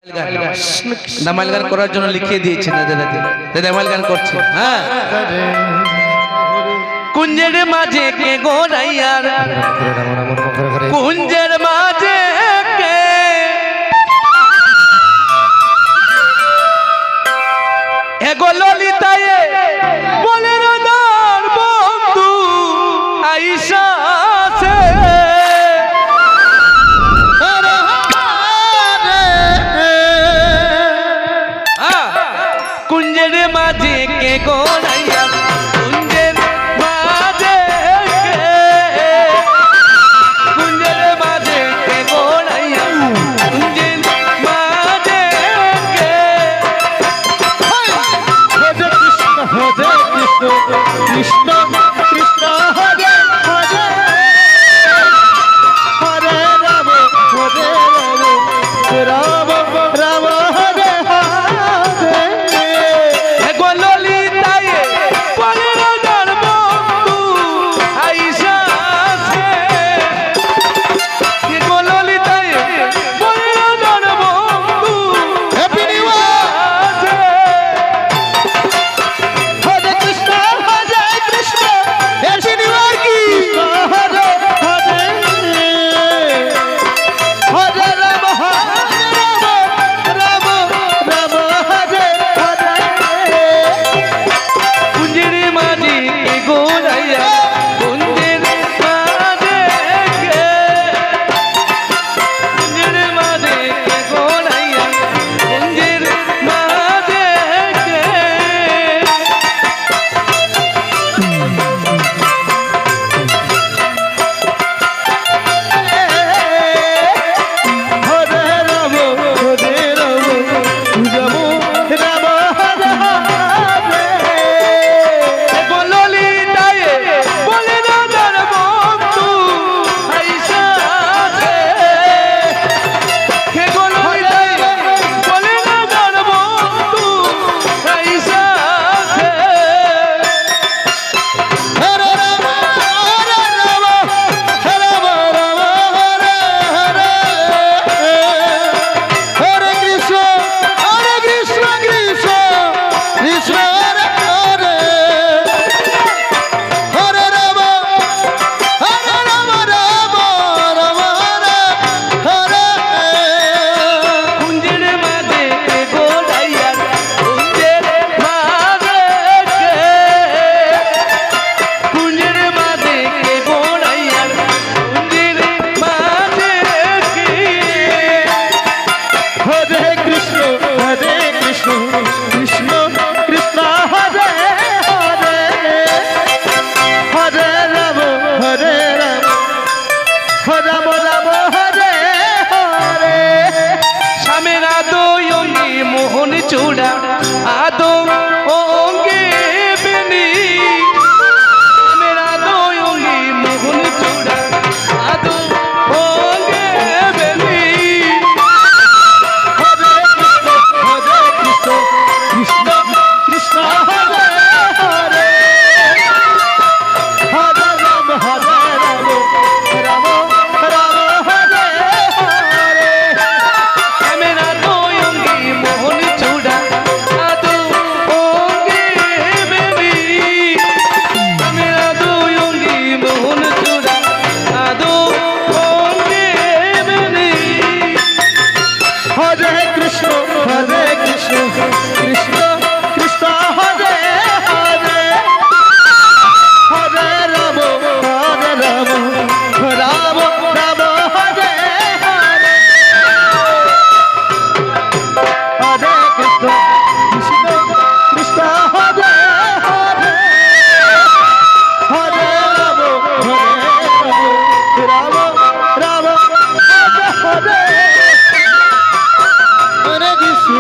দামাইল গান করার জন্য লিখিয়ে দিয়েছেন দামাইল গান করছে। হ্যাঁ, কুঞ্জের মাঝে কে গোরাইয়ার, কুঞ্জের মাঝে কে এগো ললিতায়ে বলে রাধার বন্ধু আইসা সে কুঞ্জের মাঝে কে গোরাইয়া, কুঞ্জের মাঝে কে, কুঞ্জের মাঝে কে গোরাইয়া, কুঞ্জের মাঝে কে। হরে কৃষ্ণ হরে কৃষ্ণ কৃষ্ণ কৃষ্ণ হরে হরে, হরে রাম হরে রাম রাম রাম হরে হরে। এগো ললিতায়ে বলে রাধার বন্ধু আইসা সে, এগো ললিতায়ে বলে রাধার বন্ধু হ্যাপি নিউ আছে। হরে কৃষ্ণ হরে কৃষ্ণ হ্যাপি নিউ ইয়ার কি হরে হরে, হরে রাম রাম রাম হরে হরে। কুঞ্জের মাঝে কে গোরাইয়া, কুঞ্জের মাঝে কে, কুঞ্জের মাঝে কে গোরাইয়া, কুঞ্জের মাঝে কে। হরে রাম হরে রাম রাম রাম হরে হরে। এগো ললিতায়ে বলে রাধার বন্ধু আইসা সে, এগো ললিতায়ে বলে রাধার বন্ধু আইসা সে। হরে রাম হরে রাম রাম রাম হরে হরে, হরে কৃষ্ণ কৃষ্ণ কৃষ্ণ হরে হরে, হরে রাম রাম রাম হরে হরে। কুঞ্জের মাঝে কে গোরাইয়া, কুঞ্জের মাঝে কে, কুঞ্জের মাঝে কে গোরাইয়া, কুঞ্জের মাঝে কে। হরে কৃষ্ণ কৃষ্ণ কৃষ্ণ কৃষ্ণ হরে হরে, হরে রাম রাম রাম হরে হরে। স্বামীর আদো অঙ্গে মোহন চূড়া, আদো অঙ্গে বেনি, স্বামীর আদো অঙ্গে মোহন চূড়া, আদো অঙ্গে বেনি। হরে কৃষ্ণ কৃষ্ণ কৃষ্ণ হরে হরে, হরে রাম রাম রাম হরে হরে। স্বামীর আদো অঙ্গে মোহন চূড়া, আদো অঙ্গে বেনি, স্বামীর আদো অঙ্গে মোহন চূড়া, আদো অঙ্গে বেনি। হরে কৃষ্ণ কৃষ্ণ কৃষ্ণ কৃষ্ণ হরে হরে, হরে রাম রাম রাম হরে হরে, হরে কৃষ্ণ কৃষ্ণ কৃষ্ণ হরে হরে, হরে রাম রাম রাম হরে হরে। হরে কৃষ্ণ